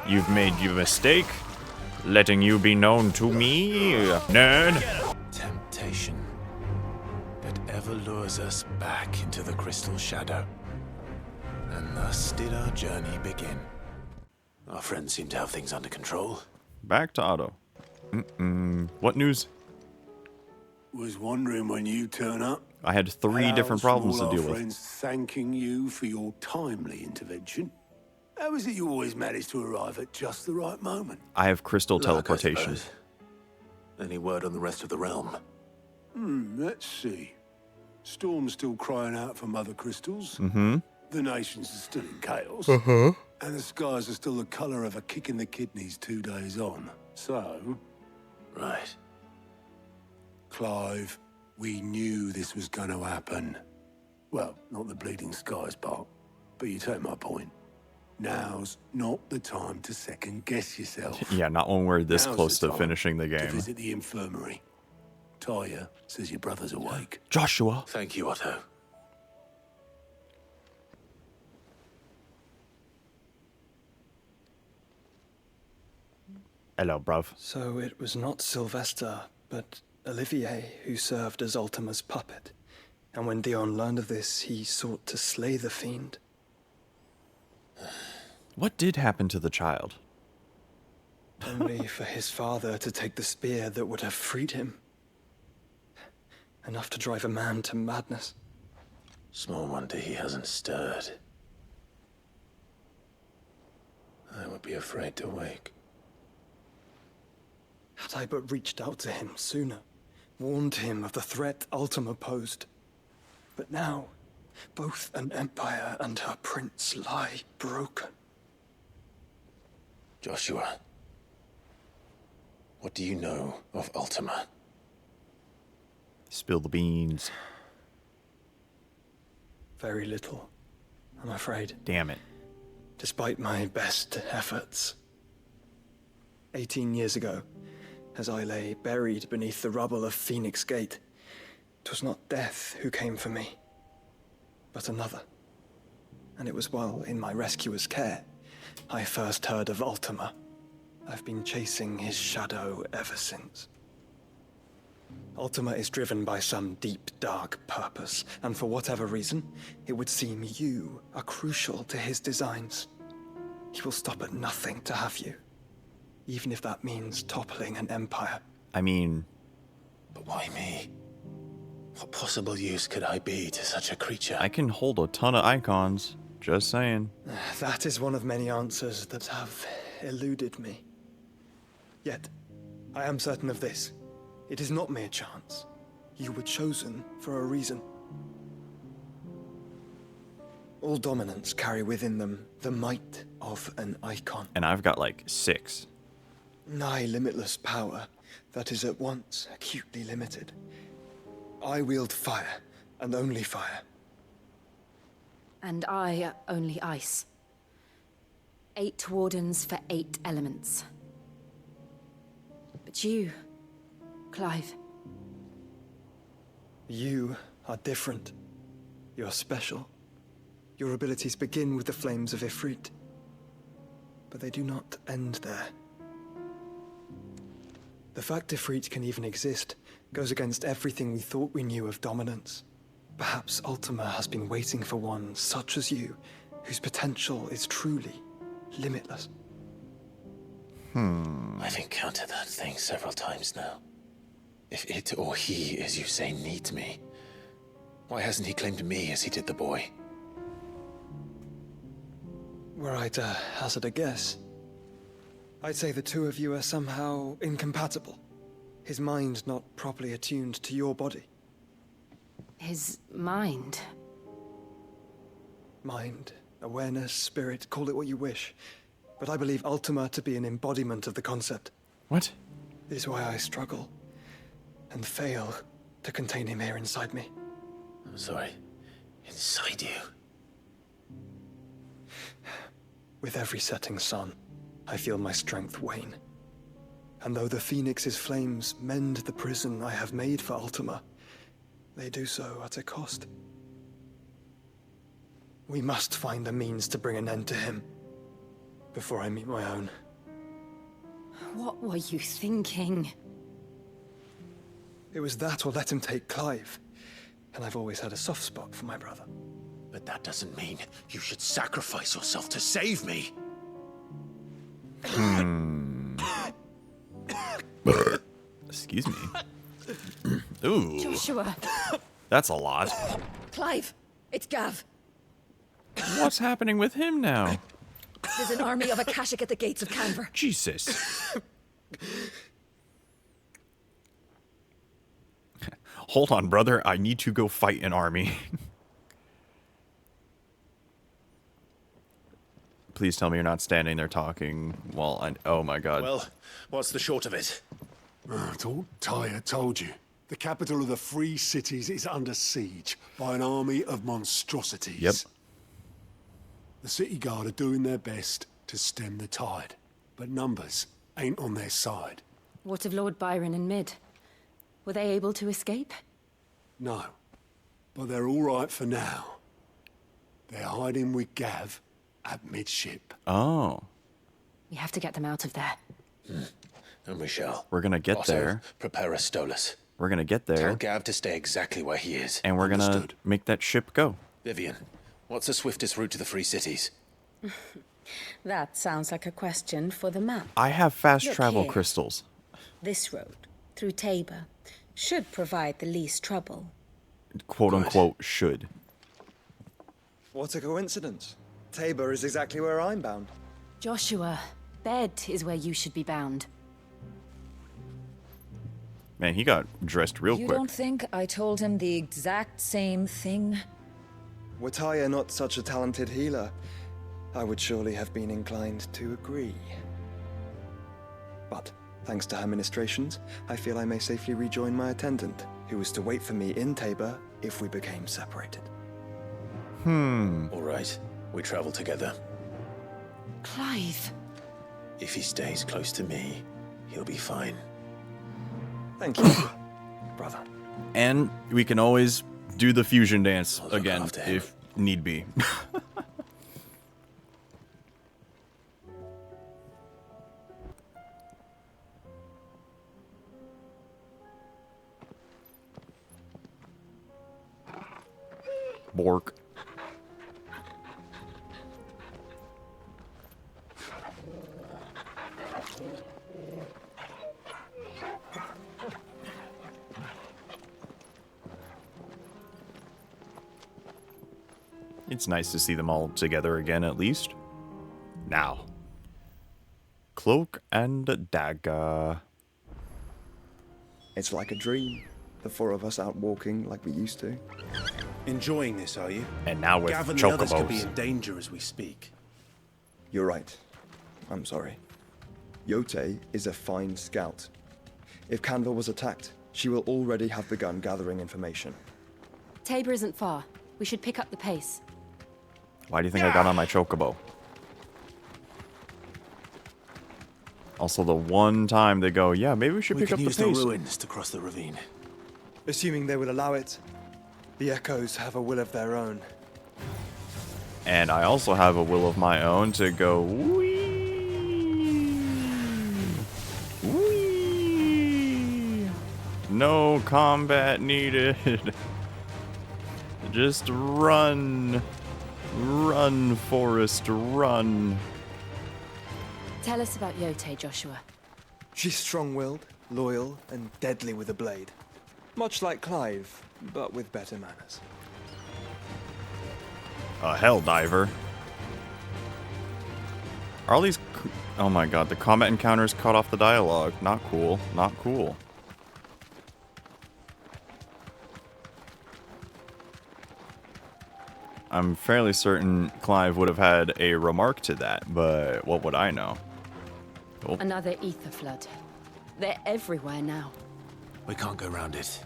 You've made your mistake. Letting you be known to me, nerd. Temptation that ever lures us back into the crystal shadow. And thus did our journey begin. Our friends seem to have things under control. Back to Otto. What news? Was wondering when you turn up. I had three different problems to deal with. Friends thanking you for your timely intervention. How is it you always manage to arrive at just the right moment? I have crystal Luck, I teleportation. suppose. Any word on the rest of the realm? Let's see. Storm's still crying out for mother crystals. The nations are still in chaos. And the skies are still the colour of a kick in the kidneys 2 days on. So, Right. Clive, we knew this was going to happen. Well, not the bleeding skies part, but you take my point. Now's not the time to second-guess yourself. Yeah, not when we're this Now's close the to time finishing the to game. visit the infirmary. Talia says your brother's awake. Joshua. Thank you, Otto. Hello, bruv. So it was not Sylvester, but Olivier who served as Ultima's puppet. And when Dion learned of this, he sought to slay the fiend. What did happen to the child? Only for his father to take the spear that would have freed him. Enough to drive a man to madness. Small wonder he hasn't stirred. I would be afraid to wake. Had I but reached out to him sooner, warned him of the threat Ultima posed. But now, both an empire and her prince lie broken. Joshua, what do you know of Ultima? Spill the beans. Very little, I'm afraid. Damn it. Despite my best efforts. 18 years ago, as I lay buried beneath the rubble of Phoenix Gate, 'twas not death who came for me, but another. And it was while in my rescuer's care I first heard of Ultima. I've been chasing his shadow ever since. Ultima is driven by some deep, dark purpose, and for whatever reason, it would seem you are crucial to his designs. He will stop at nothing to have you, even if that means toppling an empire. I mean, But why me? What possible use could I be to such a creature? I can hold a ton of icons. Just saying. That is one of many answers that have eluded me. Yet, I am certain of this. It is not mere chance. You were chosen for a reason. All dominants carry within them the might of an icon. And I've got like 6. Nigh limitless power that is at once acutely limited. I wield fire, and only fire. And I only ice. 8 wardens for 8 elements. But you, Clive. You are different. You're special. Your abilities begin with the flames of Ifrit. But they do not end there. The fact Ifrit can even exist goes against everything we thought we knew of dominance. Perhaps Ultima has been waiting for one such as you, whose potential is truly limitless. I've encountered that thing several times now. If it or he, as you say, needs me, why hasn't he claimed me as he did the boy? Were I to hazard a guess, I'd say the two of you are somehow incompatible. His mind not properly attuned to your body. His mind. Mind, awareness, spirit, call it what you wish. But I believe Ultima to be an embodiment of the concept. What? This is why I struggle and fail to contain him here inside me. I'm sorry. Inside you? With every setting sun, I feel my strength wane. And though the Phoenix's flames mend the prison I have made for Ultima, they do so at a cost. We must find a means to bring an end to him. before I meet my own. What were you thinking? It was that or let him take Clive. And I've always had a soft spot for my brother. But that doesn't mean you should sacrifice yourself to save me. Excuse me. Ooh, Joshua! that's a lot. Clive! It's Gav! What's happening with him now? There's an army of Akashic at the gates of Canver. Jesus. Hold on, brother. I need to go fight an army. Please tell me you're not standing there talking while I... Oh my god. Well, what's the short of it? I thought Tyre told you. The capital of the Free Cities is under siege by an army of monstrosities. Yep. The city guard are doing their best to stem the tide, but numbers ain't on their side. What of Lord Byron and Mid? Were they able to escape? No, but they're all right for now. They're hiding with Gav at midship. Oh. We have to get them out of there. And we shall. We're gonna get Otto, there. prepare a Stolas. We're gonna get Tell there. Gav to stay exactly where he is. And we're gonna Understood. make that ship go. Vivian, what's the swiftest route to the Free Cities? That sounds like a question for the map. I have fast Look travel here. crystals. This road, through Tabor, should provide the least trouble. Quote unquote should. What a coincidence. Tabor is exactly where I'm bound. Joshua, bed is where you should be bound. Man, he got dressed real You quick. don't think I told him the exact same thing? Were Tyre not such a talented healer, I would surely have been inclined to agree. But, thanks to her ministrations, I feel I may safely rejoin my attendant, who was to wait for me in Tabor if we became separated. All right, we travel together. Clive! If he stays close to me, he'll be fine. Thank you, brother. And we can always do the fusion dance I'll look again after him. if need be. Bork. It's nice to see them all together again, at least. Now. Cloak and dagger. It's like a dream. The four of us out walking like we used to. Enjoying this, are you? And now with Gav and the others could be chocobos. in danger as we speak. You're right. I'm sorry. Yote is a fine scout. If Canva was attacked, she will already have begun gathering information. Tabor isn't far. We should pick up the pace. Why do you think I got on my chocobo? Also, the one time they go, yeah, maybe we should We pick can up the use the pace. ruins to cross the ravine. Assuming they will allow it, the Echoes have a will of their own. And I also have a will of my own to go, wee, wee. No combat needed. Just run. Run, Forest, run. Tell us about Yote, Joshua. She's strong-willed, loyal, and deadly with a blade. Much like Clive, but with better manners. A hell diver. Are all these... Oh my god, the combat encounters cut off the dialogue. Not cool. Not cool. I'm fairly certain Clive would have had a remark to that, but what would I know? Oh, Another ether flood. They're everywhere now. We can't go round it.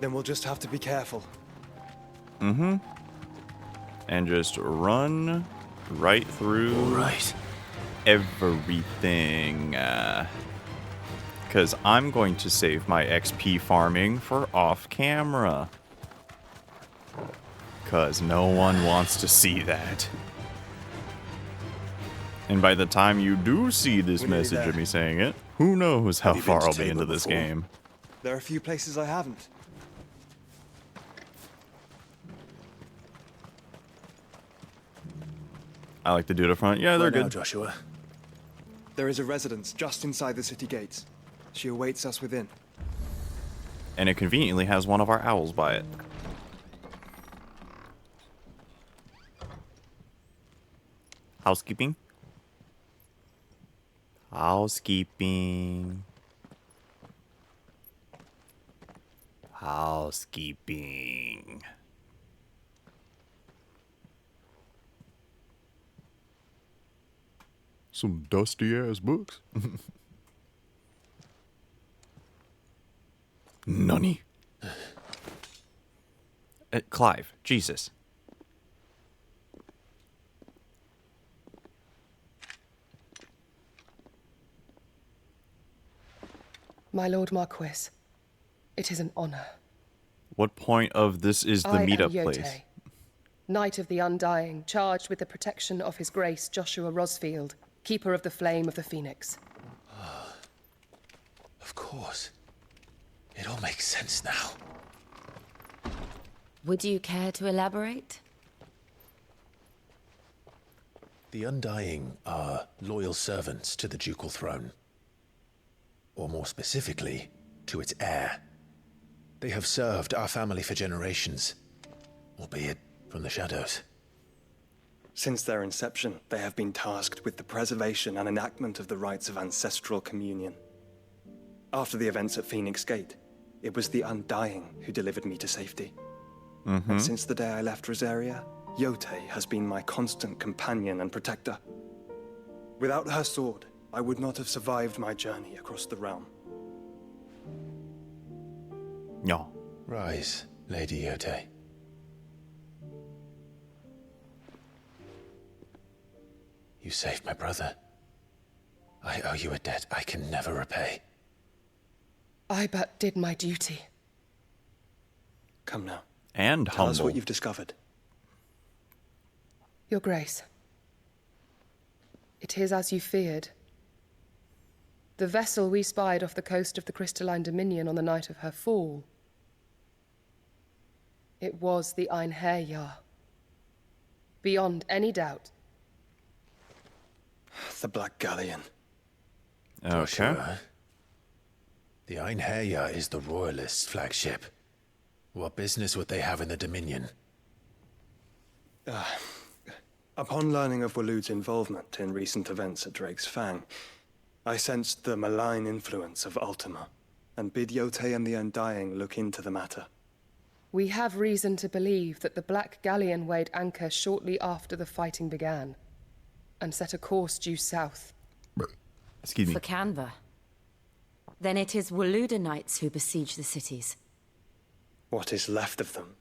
Then we'll just have to be careful. and just run right through All right. everything. Because I'm going to save my XP farming for off camera. Because no one wants to see that. And by the time you do see this We're nearly message of there. me saying it, who knows how Have you been far to I'll be Tabor into this before? game. There are a few places I haven't. I like the dude up front. Yeah, they're Where now, good. Joshua? There is a residence just inside the city gates. She awaits us within. And it conveniently has one of our owls by it. Housekeeping. Housekeeping. Housekeeping. Some dusty ass books. Nunny. Clive, Jesus. My Lord Marquis, it is an honor. What point of this is the I am meetup Yote, place? Knight of the Undying, charged with the protection of His Grace Joshua Rosfield, Keeper of the Flame of the Phoenix. Of course. It all makes sense now. Would you care to elaborate? The Undying are loyal servants to the ducal throne. Or more specifically, to its heir. They have served our family for generations, albeit from the shadows. Since their inception, they have been tasked with the preservation and enactment of the rites of ancestral communion. After the events at Phoenix Gate, it was the Undying who delivered me to safety. And since the day I left Rosaria, Yote has been my constant companion and protector. Without her sword, I would not have survived my journey across the realm. No. Rise, Lady Yote. You saved my brother. I owe you a debt I can never repay. I but did my duty. Come now, And tell us humble. what you've discovered. Your Grace, it is as you feared. The vessel we spied off the coast of the Crystalline Dominion on the night of her fall. It was the Einherjar. Beyond any doubt. The Black Galleon. Okay. Joshua, the Einherjar is the Royalists' flagship. What business would they have in the Dominion? Upon learning of Waloed's involvement in recent events at Drake's Fang, I sensed the malign influence of Ultima, and bid Yote and the Undying look into the matter. We have reason to believe that the Black Galleon weighed anchor shortly after the fighting began, and set a course due south. Excuse me. For Canva. Then it is Waloeda Knights who besiege the cities. What is left of them?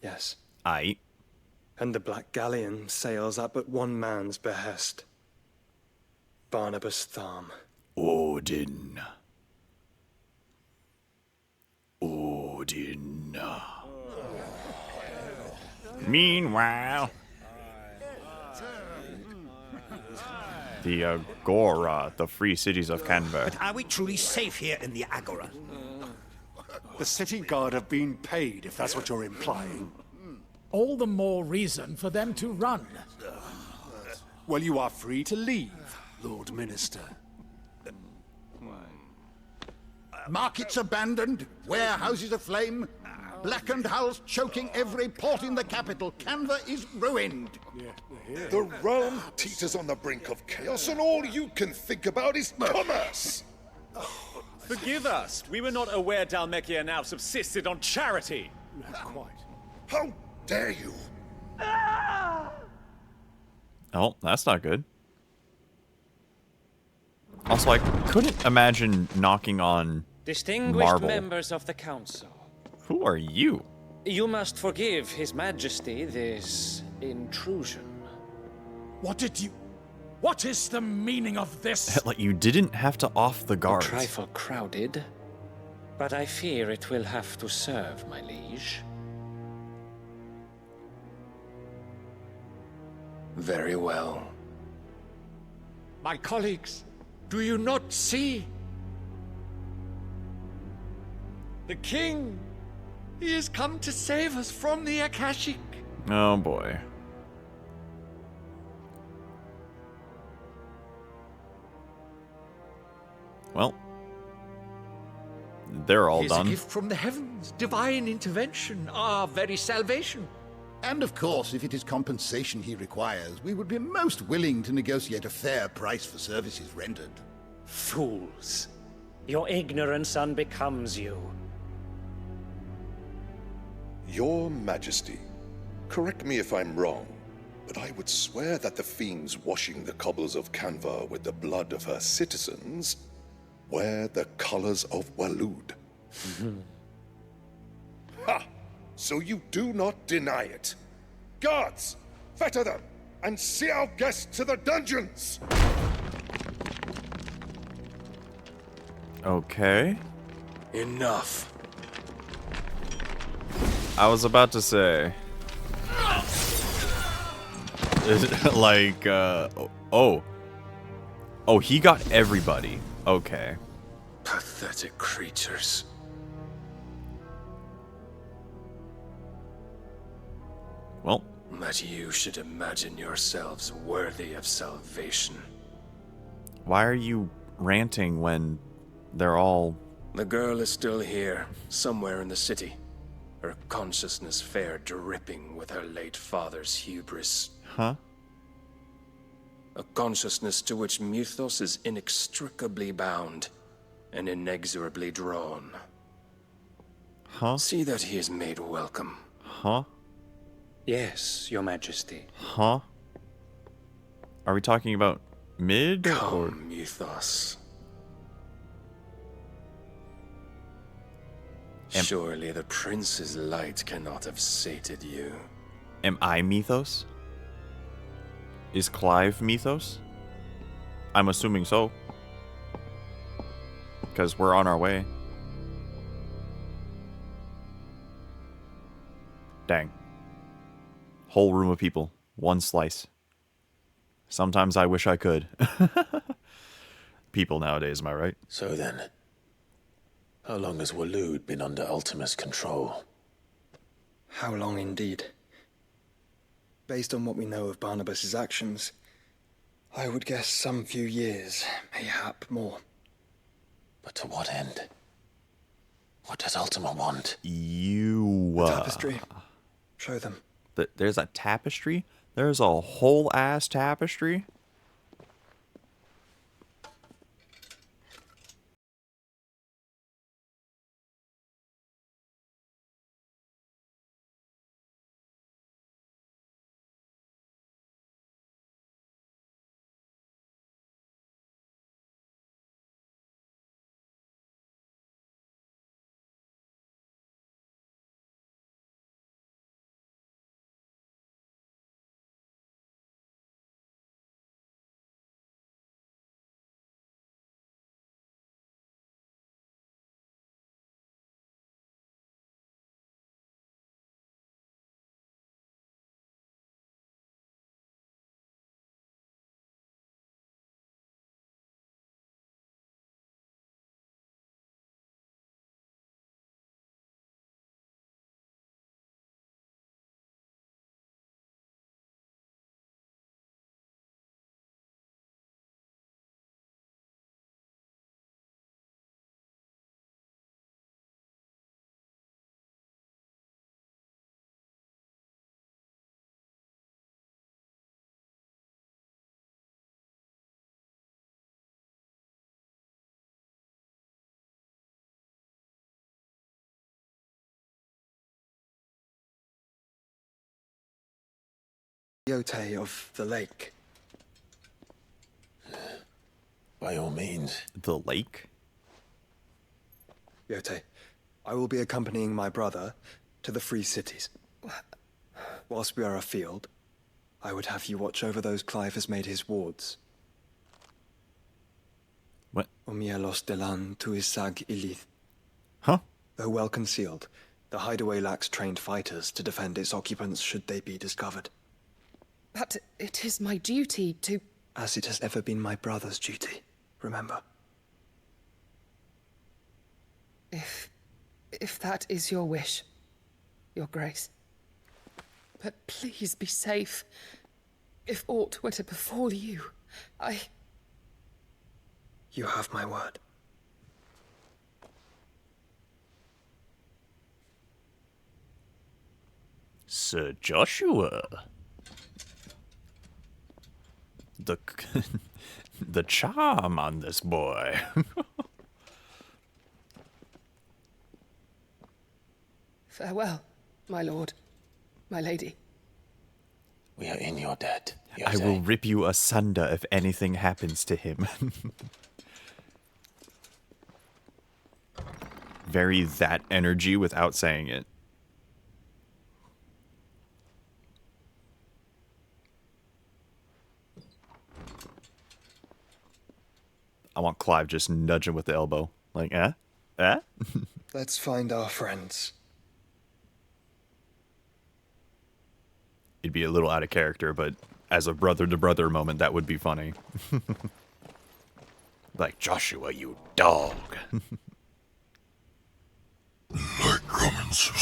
Yes. Aight. And the Black Galleon sails at but one man's behest. Barnabas Tharm. Odin. Odin. Meanwhile, the Agora, the free cities of Canva. Are we truly safe here in the Agora? The city guard have been paid, if that's what you're implying. All the more reason for them to run. Well, you are free to leave, Lord Minister. Markets abandoned, warehouses aflame, blackened hulls choking every port in the capital. Canva is ruined. The realm teeters on the brink of chaos, and all you can think about is commerce! Forgive us. We were not aware Dhalmekia now subsisted on charity. Quite. How dare you! Oh, that's not good. Also, I couldn't imagine knocking on Distinguished marble. members of the council, Who are you? you must forgive His Majesty this intrusion. What is the meaning of this? Like, you didn't have to off the A guards. trifle crowded, but I fear it will have to serve, my liege. Very well. My colleagues, do you not see? The king! He has come to save us from the Akashic. Oh boy. Well, they're all His done. gift from the heavens, divine intervention, our very salvation. And of course, if it is compensation he requires, we would be most willing to negotiate a fair price for services rendered. Fools. Your ignorance unbecomes you. Your Majesty, correct me if I'm wrong, but I would swear that the fiends washing the cobbles of Canva with the blood of her citizens wear the colors of Waloed. Ha! So you do not deny it. Guards, fetter them, and see our guests to the dungeons! Okay. Enough. I was about to say. Like, oh. Oh, he got everybody. Okay. Pathetic creatures. Well. That you should imagine yourselves worthy of salvation. Why are you ranting when they're all... The girl is still here, somewhere in the city. Her consciousness fair dripping with her late father's hubris. Huh? A consciousness to which Mythos is inextricably bound and inexorably drawn. Huh? See that he is made welcome. Huh? Yes, Your Majesty. Huh? Are we talking about mid Come, or... Mythos. Surely the prince's light cannot have sated you. Am I Mythos? Is Clive Mythos? I'm assuming so. Because we're on our way. Dang. Whole room of people. One slice. Sometimes I wish I could. People nowadays, am I right? So then, how long has Waloed been under Ultima's control? How long indeed? Based on what we know of Barnabas's actions, I would guess some few years, mayhap more. But to what end? What does Ultima want? You... Tapestry. Show them. There's a tapestry? There's a whole-ass tapestry? Yote of the lake. By all means. The lake? Yote, I will be accompanying my brother to the Free Cities. Whilst we are afield, I would have you watch over those Clive has made his wards. What? Omielos delan tuisag ilith. Huh? Though well concealed, the hideaway lacks trained fighters to defend its occupants should they be discovered. But it is my duty to as it has ever been my brother's duty, remember? If that is your wish, Your Grace. But please be safe. If aught were to befall you, You have my word. Sir Joshua. The charm on this boy. Farewell, my lord, my lady. We are in your debt, I will rip you asunder if anything happens to him. Very that energy without saying it. I want Clive just nudging with the elbow. Like, eh? Eh? Let's find our friends. It'd be a little out of character, but as a brother-to-brother moment, that would be funny. Like, Joshua, you dog. Light coming soon.